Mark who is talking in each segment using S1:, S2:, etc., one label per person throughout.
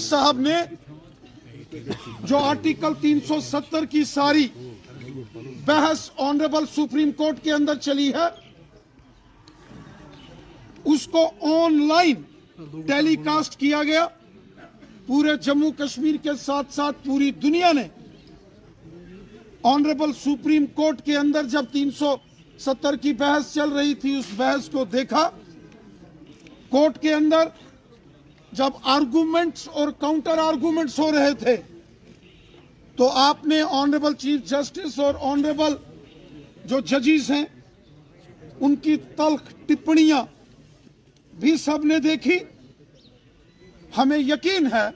S1: साहब ने जो आर्टिकल 370 की सारी बहस ऑनरेबल सुप्रीम कोर्ट के अंदर चली है, उसको ऑनलाइन टेलीकास्ट किया गया। पूरे जम्मू कश्मीर के साथ साथ पूरी दुनिया ने ऑनरेबल सुप्रीम कोर्ट के अंदर जब 370 की बहस चल रही थी, उस बहस को देखा। कोर्ट के अंदर जब आर्गुमेंट्स और काउंटर आर्गुमेंट्स हो रहे थे, तो आपने ऑनरेबल चीफ जस्टिस और ऑनरेबल जो जजेस हैं उनकी तल्ख टिप्पणियां भी सबने देखी। हमें यकीन है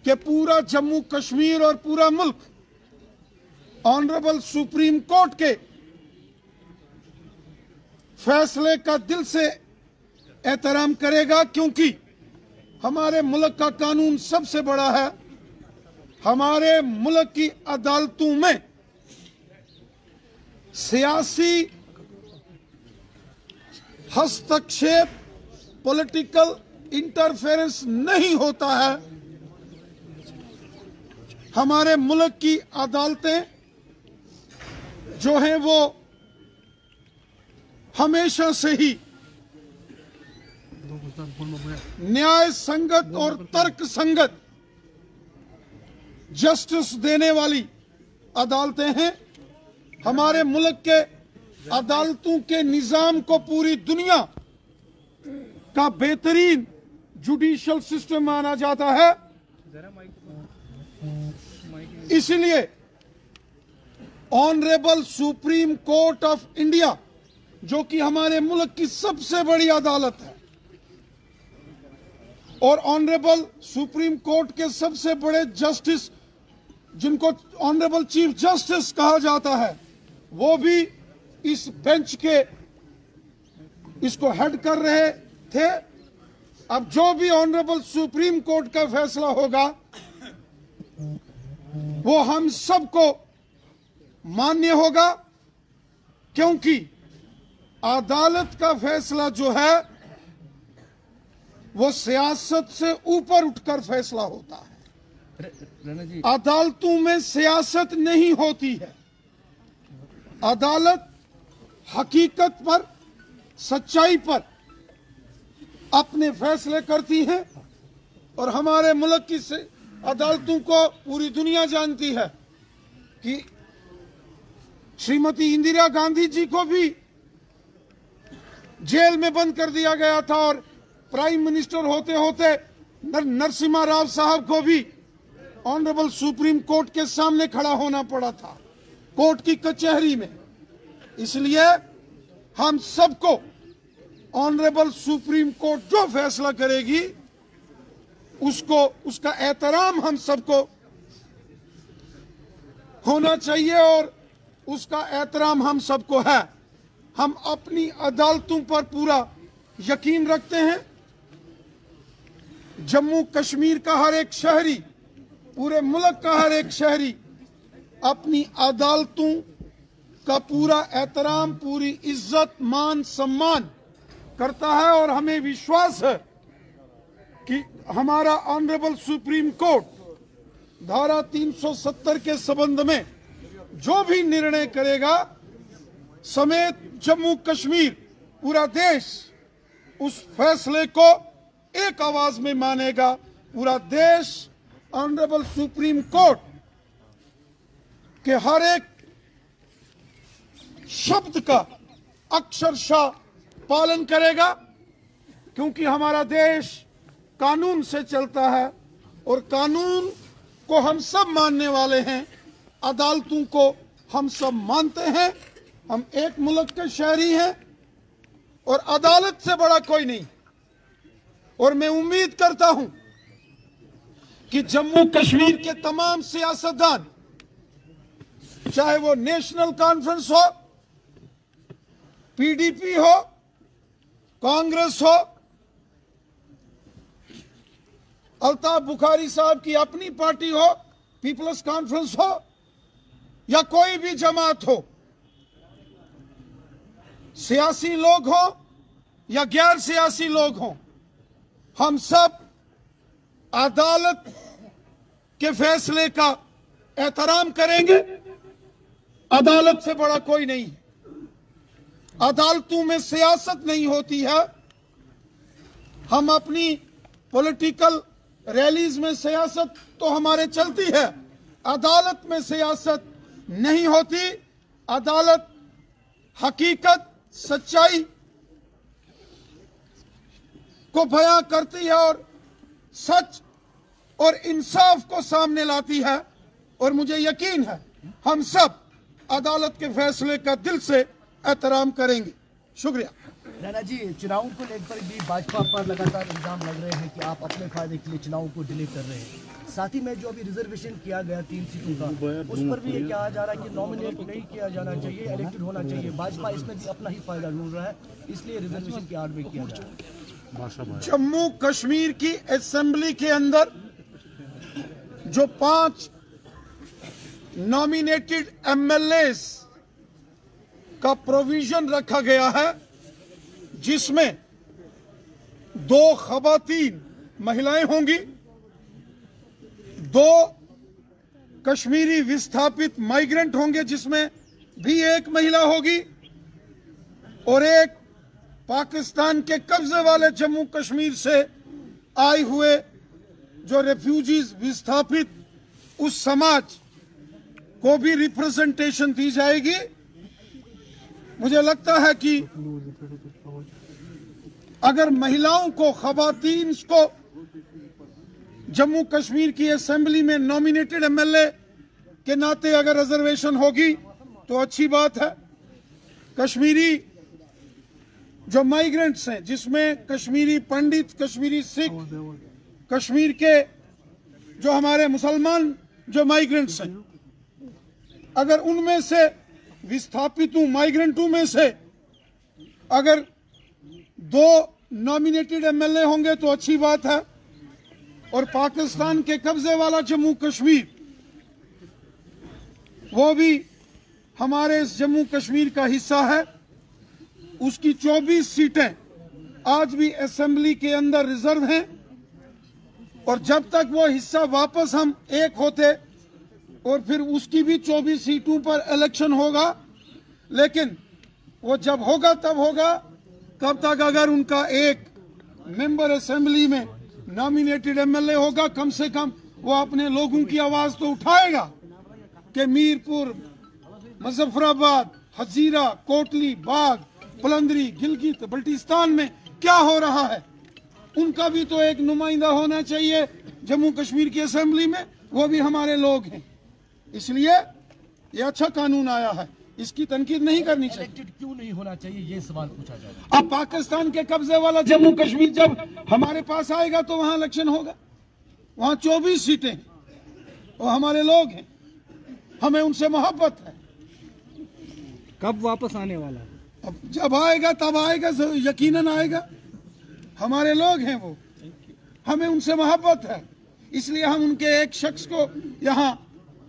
S1: कि पूरा जम्मू कश्मीर और पूरा मुल्क ऑनरेबल सुप्रीम कोर्ट के फैसले का दिल से एहतराम करेगा, क्योंकि हमारे मुल्क का कानून सबसे बड़ा है। हमारे मुल्क की अदालतों में सियासी हस्तक्षेप, पॉलिटिकल इंटरफेरेंस नहीं होता है। हमारे मुल्क की अदालतें जो हैं वो हमेशा से ही न्याय संगत और तर्क संगत जस्टिस देने वाली अदालतें हैं। हमारे मुल्क के अदालतों के निजाम को पूरी दुनिया का बेहतरीन जुडिशियल सिस्टम माना जाता है। इसलिए honourable supreme court of India, जो कि हमारे मुल्क की सबसे बड़ी अदालत है, और ऑनरेबल सुप्रीम कोर्ट के सबसे बड़े जस्टिस, जिनको ऑनरेबल चीफ जस्टिस कहा जाता है, वो भी इस बेंच के इसको हेड कर रहे थे। अब जो भी ऑनरेबल सुप्रीम कोर्ट का फैसला होगा वो हम सबको मान्य होगा, क्योंकि अदालत का फैसला जो है वो सियासत से ऊपर उठकर फैसला होता है। अदालतों में सियासत नहीं होती है। अदालत हकीकत पर, सच्चाई पर अपने फैसले करती है, और हमारे मुल्क की अदालतों को पूरी दुनिया जानती है कि श्रीमती इंदिरा गांधी जी को भी जेल में बंद कर दिया गया था, और प्राइम मिनिस्टर होते होते नरसिम्हा राव साहब को भी ऑनरेबल सुप्रीम कोर्ट के सामने खड़ा होना पड़ा था, कोर्ट की कचहरी में। इसलिए हम सबको ऑनरेबल सुप्रीम कोर्ट जो फैसला करेगी उसका एहतराम हम सबको होना चाहिए, और उसका एहतराम हम सबको है। हम अपनी अदालतों पर पूरा यकीन रखते हैं। जम्मू कश्मीर का हर एक शहरी, पूरे मुल्क का हर एक शहरी अपनी अदालतों का पूरा एहतराम, पूरी इज्जत, मान, सम्मान करता है, और हमें विश्वास है कि हमारा ऑनरेबल सुप्रीम कोर्ट धारा 370 के संबंध में जो भी निर्णय करेगा, समेत जम्मू कश्मीर, पूरा देश उस फैसले को एक आवाज में मानेगा। पूरा देश ऑनरेबल सुप्रीम कोर्ट के हर एक शब्द का अक्षरशः पालन करेगा, क्योंकि हमारा देश कानून से चलता है, और कानून को हम सब मानने वाले हैं। अदालतों को हम सब मानते हैं। हम एक मुल्क के शहरी हैं, और अदालत से बड़ा कोई नहीं। और मैं उम्मीद करता हूं कि जम्मू कश्मीर के तमाम सियासतदान, चाहे वो नेशनल कॉन्फ्रेंस हो, पीडीपी हो, कांग्रेस हो, अल्ताफ बुखारी साहब की अपनी पार्टी हो, पीपल्स कॉन्फ्रेंस हो, या कोई भी जमात हो, सियासी लोग हो या गैर सियासी लोग हों, हम सब अदालत के फैसले का एहतराम करेंगे। अदालत से बड़ा कोई नहीं है। अदालतों में सियासत नहीं होती है। हम अपनी पॉलिटिकल रैलीज में सियासत तो हमारे चलती है, अदालत में सियासत नहीं होती। अदालत हकीकत, सच्चाई को बयां करती है और सच और इंसाफ को सामने लाती है। और मुझे यकीन है हम सब अदालत के फैसले का दिल से एहतराम करेंगे। शुक्रिया।
S2: रैना जी, चुनावों को लेकर भी भाजपा पर लगातार इल्जाम लग रहे हैं कि आप अपने फायदे के लिए चुनावों को डिले कर रहे हैं। साथ ही में जो अभी रिजर्वेशन किया गया 3 सीटों का, उस पर भी ये कहा जा रहा है कि नॉमिनेट नहीं किया जाना चाहिए, इलेक्टेड होना चाहिए। भाजपा इसमें भी अपना ही फायदा ढूंढ रहा है, इसलिए रिजर्वेशन की आड़ में किया जा रहा है।
S1: जम्मू कश्मीर की असेंबली के अंदर जो 5 नॉमिनेटेड एमएलएस का प्रोविजन रखा गया है, जिसमें 2 खवातीन महिलाएं होंगी, 2 कश्मीरी विस्थापित माइग्रेंट होंगे जिसमें भी 1 महिला होगी, और 1 पाकिस्तान के कब्जे वाले जम्मू कश्मीर से आए हुए जो रेफ्यूजीज विस्थापित उस समाज को भी रिप्रेजेंटेशन दी जाएगी। मुझे लगता है कि अगर महिलाओं को, खवातीन को जम्मू कश्मीर की असेंबली में नॉमिनेटेड एमएलए के नाते अगर रिजर्वेशन होगी तो अच्छी बात है। कश्मीरी जो माइग्रेंट्स हैं, जिसमें कश्मीरी पंडित, कश्मीरी सिख, कश्मीर के जो हमारे मुसलमान जो माइग्रेंट्स हैं, अगर उनमें से विस्थापितों, माइग्रेंटों में से अगर 2 नॉमिनेटेड एमएलए होंगे तो अच्छी बात है। और पाकिस्तान के कब्जे वाला जम्मू कश्मीर, वो भी हमारे इस जम्मू कश्मीर का हिस्सा है। उसकी 24 सीटें आज भी असेंबली के अंदर रिजर्व हैं, और जब तक वो हिस्सा वापस हम एक होते और फिर उसकी भी 24 सीटों पर इलेक्शन होगा, लेकिन वो जब होगा तब होगा। तब तक अगर उनका एक मेंबर असेंबली में नॉमिनेटेड एमएलए होगा, कम से कम वो अपने लोगों की आवाज तो उठाएगा कि मीरपुर, मुजफ्फराबाद, हजीरा, कोटली, बाग, बुलंदरी, गिलगित बल्टिस्तान में क्या हो रहा है। उनका भी तो एक नुमाइंदा होना चाहिए जम्मू कश्मीर की असेंबली में, वो भी हमारे लोग हैं। इसलिए ये अच्छा कानून आया है, इसकी तनकीद नहीं करनी चाहिए।
S2: इलेक्टेड क्यों नहीं होना चाहिए, ये सवाल पूछा जा रहा है।
S1: अब पाकिस्तान के कब्जे वाला जम्मू कश्मीर जब हमारे पास आएगा तो वहां इलेक्शन होगा। वहां 24 सीटें हैं, वो हमारे लोग हैं, हमें उनसे मोहब्बत है।
S3: कब वापस आने वाला है?
S1: अब जब आएगा तब आएगा, यकीनन आएगा। हमारे लोग हैं वो, हमें उनसे मोहब्बत है, इसलिए हम उनके एक शख्स को यहाँ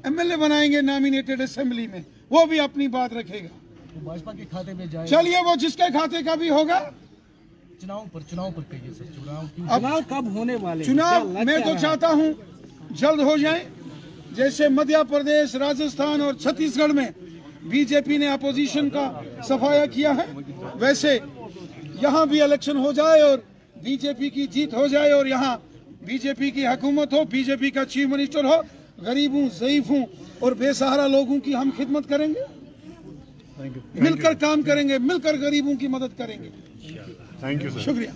S1: एमएलए बनाएंगे नॉमिनेटेड असेंबली में, वो भी अपनी बात रखेगा।
S2: तो भाजपा के खाते में जाए।
S1: चलिए, वो जिसके खाते का भी होगा।
S2: चुनाव पर कहिए सर,
S3: चुनाव कब होने वाले?
S1: चुनाव मैं तो चाहता हूं जल्द हो जाए। जैसे मध्य प्रदेश, राजस्थान और छत्तीसगढ़ में बीजेपी ने अपोजिशन का सफाया किया है, वैसे यहाँ भी इलेक्शन हो जाए और बीजेपी की जीत हो जाए और यहाँ बीजेपी की हुकूमत हो, बीजेपी का चीफ मिनिस्टर हो। गरीबों, ज़ईफों और बेसहारा लोगों की हम खिदमत करेंगे, मिलकर काम करेंगे, मिलकर गरीबों की मदद करेंगे।
S4: Thank you sir.
S1: शुक्रिया।